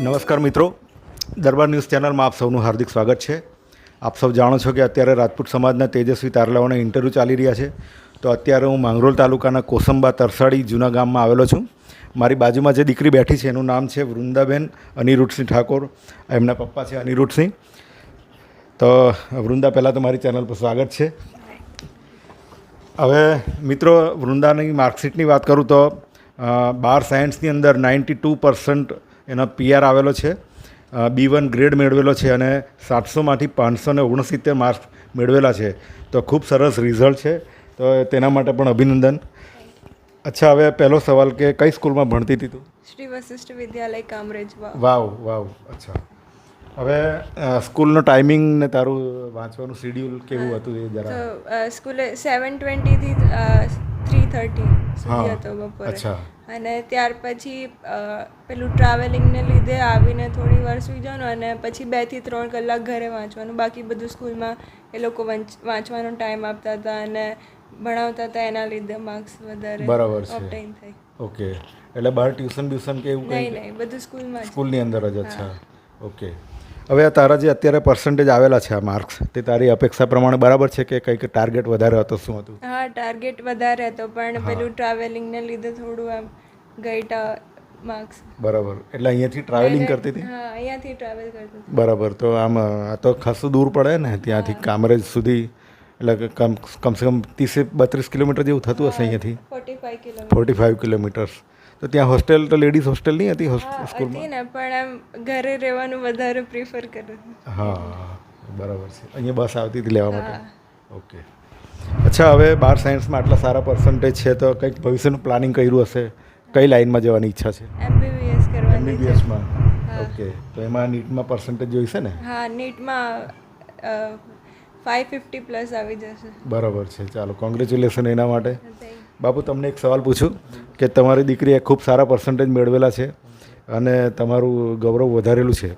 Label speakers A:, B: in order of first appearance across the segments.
A: નમસ્કાર મિત્રો, દરબાર ન્યૂઝ ચેનલમાં આપ સૌનું હાર્દિક સ્વાગત છે. આપ સૌ જાણો છો કે અત્યારે રાજપૂત સમાજના તેજસ્વી તારલાઓના ઇન્ટરવ્યૂ ચાલી રહ્યા છે. તો અત્યારે હું માંગરોળ તાલુકાના કોસંબા તરસાડી જૂના ગામમાં આવેલો છું. મારી બાજુમાં જે દીકરી બેઠી છે એનું નામ છે વૃંદાબેન અનિરુદ્ધસિંહ ઠાકોર. એમના પપ્પા છે અનિરુદ્ધસિંહ. તો વૃંદા, પહેલાં તો મારી ચેનલ પર સ્વાગત છે. હવે મિત્રો, વૃંદાની માર્કશીટની વાત કરું તો 12 સાયન્સની અંદર 92% એનો PR આવેલો છે. B1 ગ્રેડ મેળવેલો છે અને 700માંથી 569 માર્ક્સ મેળવેલા છે. તો ખૂબ સરસ રિઝલ્ટ છે, તો તેના માટે પણ અભિનંદન. અચ્છા, હવે પહેલો સવાલ કે કઈ સ્કૂલમાં ભણતી હતી તું?
B: શ્રી વશિષ્ઠ વિદ્યાલય કામરેજ.
A: વાવ. અચ્છા, હવે સ્કૂલનો ટાઈમિંગ ને તારું વાંચવાનું શેડ્યુલ કેવું હતું એ જરા?
B: તો સ્કૂલે 7:20 થી 3:30 સુધી હતો બપોરે.
A: અચ્છા.
B: અને ત્યાર પછી પેલું ટ્રાવેલિંગને લીધે આવીને થોડી વાર સૂઈ જવાનું અને પછી 2 થી 3 કલાક ઘરે વાંચવાનું. બાકી બધું સ્કૂલમાં એ લોકો વાંચવાનો ટાઈમ આપતા હતા અને ભણાવતા હતા, એના લીધે માર્ક્સ વધારે
A: બરાબર છે.
B: ઓબ્ટેઇન થાય.
A: ઓકે, એટલે બહાર ટ્યુશન કે એવું
B: નહીં, બધું સ્કૂલમાં જ.
A: સ્કૂલની અંદર જ? અચ્છા, ઓકે. હવે આ તારા જે અત્યારે પર્સન્ટેજ આવેલા છે, આ માર્ક્સ, તે તારી અપેક્ષા પ્રમાણે બરાબર છે કે કંઈક ટાર્ગેટ વધારે હતો? શું હતું?
B: હા, ટાર્ગેટ વધારે હતો, પણ પેલું ટ્રાવેલિંગને લીધે થોડું આમ ગઈટા માર્ક્સ.
A: બરાબર, એટલે અહીંયાથી ટ્રાવેલિંગ કરતી હતી?
B: હા, અહીંયાથી ટ્રાવેલ કરતી હતી.
A: બરાબર, તો આમ આ તો ખાસું દૂર પડે ને ત્યાંથી કામરેજ સુધી, એટલે કમસે કમ 30-32 કિલોમીટર જેવું થતું હશે અહીંયાથી? 45 કિલોમીટર્સ. તો ત્યાં હોસ્ટેલ, તો લેડીઝ હોસ્ટેલ નહીં હતી સ્કૂલમાં?
B: હતી ને, પણ આમ ઘરે રહેવાનું વધારે પ્રિફર કરું.
A: હા, બરાબર છે. અહીંયા બસ આવતી હતી લેવા માટે? ઓકે. અચ્છા, હવે 12 સાયન્સમાં આટલા સારા પર્સન્ટેજ છે, તો કંઈક ભવિષ્યનું પ્લાનિંગ કર્યું હશે? કઈ લાઈનમાં જવાની ઈચ્છા છે?
B: MBBS કરવાની.
A: MBBSમાં? ઓકે, તો એમાં નીટમાં પર્સન્ટેજ જોઈશે ને?
B: હા, નીટમાં 550 પ્લસ આવી જશે.
A: બરાબર છે, ચાલો, કોંગ્રેચ્યુલેશન એના માટે. બાપુ, તમને એક સવાલ પૂછું કે તમારી દીકરીએ ખૂબ સારા પર્સન્ટેજ મેળવેલા છે અને તમારું ગૌરવ વધારેલું છે.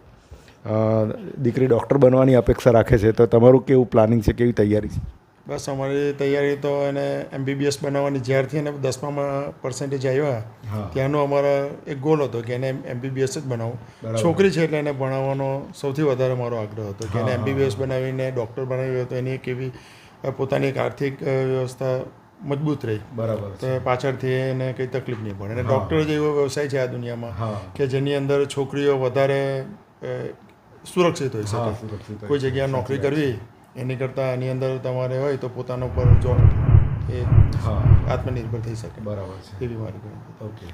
A: દીકરી ડૉક્ટર બનવાની અપેક્ષા રાખે છે, તો તમારું કેવું પ્લાનિંગ છે, કેવી તૈયારી છે?
C: બસ અમારી તૈયારી તો એને MBBS બનાવવાની. જ્યારથી એને 10માં પર્સન્ટેજ આવ્યા ત્યાંનો અમારો એક ગોલ હતો કે એને MBBS જ બનાવવું. છોકરી છે એટલે એને ભણાવવાનો સૌથી વધારે મારો આગ્રહ હતો કે એને MBBS બનાવીને ડૉક્ટર બનાવી તો એની એક એવી પોતાની એક આર્થિક વ્યવસ્થા મજબૂત રહી. બરાબર. તો પાછળથી એને કંઈ તકલીફ નહીં પડે. અને ડૉક્ટર જ એવો વ્યવસાય છે આ દુનિયામાં કે જેની અંદર છોકરીઓ વધારે સુરક્ષિત હોઈ શકે. કોઈ જગ્યાએ નોકરી કરવી એની કરતાં આની અંદર તમારે હોય તો પોતાનો પર જો એ આત્મનિર્ભર થઈ શકે. બરાબર છે, એવી મારી ગણતરી.
A: ઓકે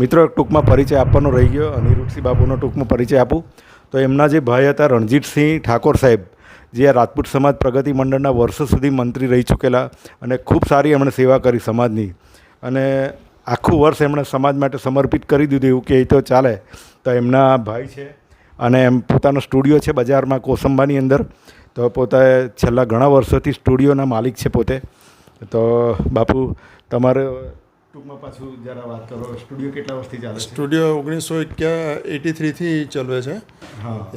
A: મિત્રો, ટૂંકમાં પરિચય આપવાનો રહી ગયો. અનિરુદ્ધસિંહ બાબુનો ટૂંકમાં પરિચય આપું તો એમના જે ભાઈ હતા રણજીતસિંહ ઠાકોર સાહેબ, જે આ રાજપૂત સમાજ પ્રગતિ મંડળના વર્ષો સુધી મંત્રી રહી ચૂકેલા અને ખૂબ સારી એમણે સેવા કરી સમાજની, અને આખું વર્ષ એમણે સમાજ માટે સમર્પિત કરી દીધું એવું કે તો ચાલે. તો એમના ભાઈ છે અને એમ પોતાનો સ્ટુડિયો છે બજારમાં કોસંબાની અંદર. તો પોતે છેલ્લા ઘણા વર્ષોથી સ્ટુડિયોના માલિક છે પોતે. તો બાપુ, તમારે ટૂંકમાં પાછું જરા વાત કરો, સ્ટુડિયો કેટલા વર્ષથી ચાલે છે?
C: સ્ટુડિયો 1983 થી ચલવે છે.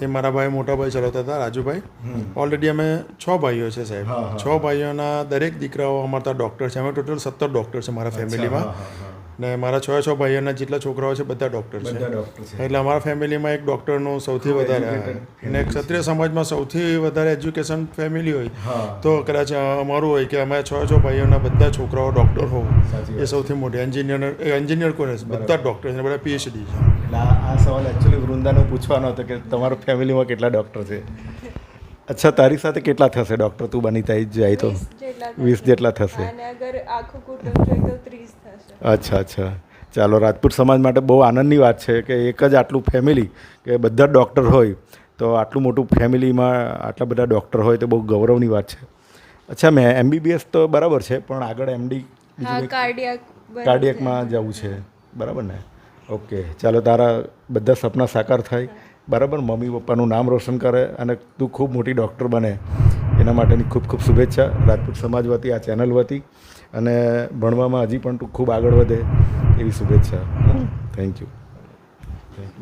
C: એ મારા ભાઈ, મોટા ભાઈ ચલાવતા હતા, રાજુભાઈ. ઓલરેડી અમે 6 ભાઈઓ છે સાહેબ. 6 ભાઈઓના દરેક દીકરાઓ અમારા ડૉક્ટર છે. અમે ટોટલ 17 ડૉક્ટર છે મારા ફેમિલીમાં. ને મારા 6 ભાઈઓના જેટલા છોકરાઓ છે બધા ડૉક્ટર છે. એટલે અમારા ફેમિલીમાં એક ડૉક્ટરનું સૌથી વધારે, અને ક્ષત્રિય સમાજમાં સૌથી વધારે એજ્યુકેશન ફેમિલી હોય તો કદાચ અમારું હોય કે અમે 6 ભાઈઓના બધા છોકરાઓ ડૉક્ટર હોવું એ સૌથી મોટી. એન્જિનિયર કોને બધા ડૉક્ટર છે, બધા PhD છે.
A: એટલે આ સવાલ એકચ્યુઅલી વૃંદાને પૂછવાનો હતો કે તમારા ફેમિલીમાં કેટલા ડૉક્ટર છે? અચ્છા, તારી સાથે કેટલા થશે ડૉક્ટર તું બની જાય તો? 20 જેટલા થશે.
B: અને અગર આખું કુટુંબ જોઈએ તો 30 થશે.
A: અચ્છા, ચાલો. રાજપૂત સમાજ માટે બહુ આનંદની વાત છે કે એક જ આટલું ફેમિલી કે બધા ડૉક્ટર હોય, તો આટલું મોટું ફેમિલીમાં આટલા બધા ડૉક્ટર હોય તો બહુ ગૌરવની વાત છે. અચ્છા, મેં MBBS તો બરાબર છે, પણ આગળ MD કાર્ડિયકમાં જવું છે, બરાબર ને? ઓકે, ચાલો, તારા બધા સપના સાકાર થાય, બરાબર. મમ્મી પપ્પાનું નામ રોશન કરે અને તું ખૂબ મોટી ડૉક્ટર બને, એના માટેની ખૂબ ખૂબ શુભેચ્છા રાજપૂત સમાજ વતી, આ ચેનલ વતી. અને ભણવામાં હજી પણ તું ખૂબ આગળ વધે એવી શુભેચ્છા. Thank you.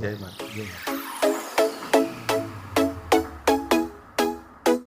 A: જય માતા.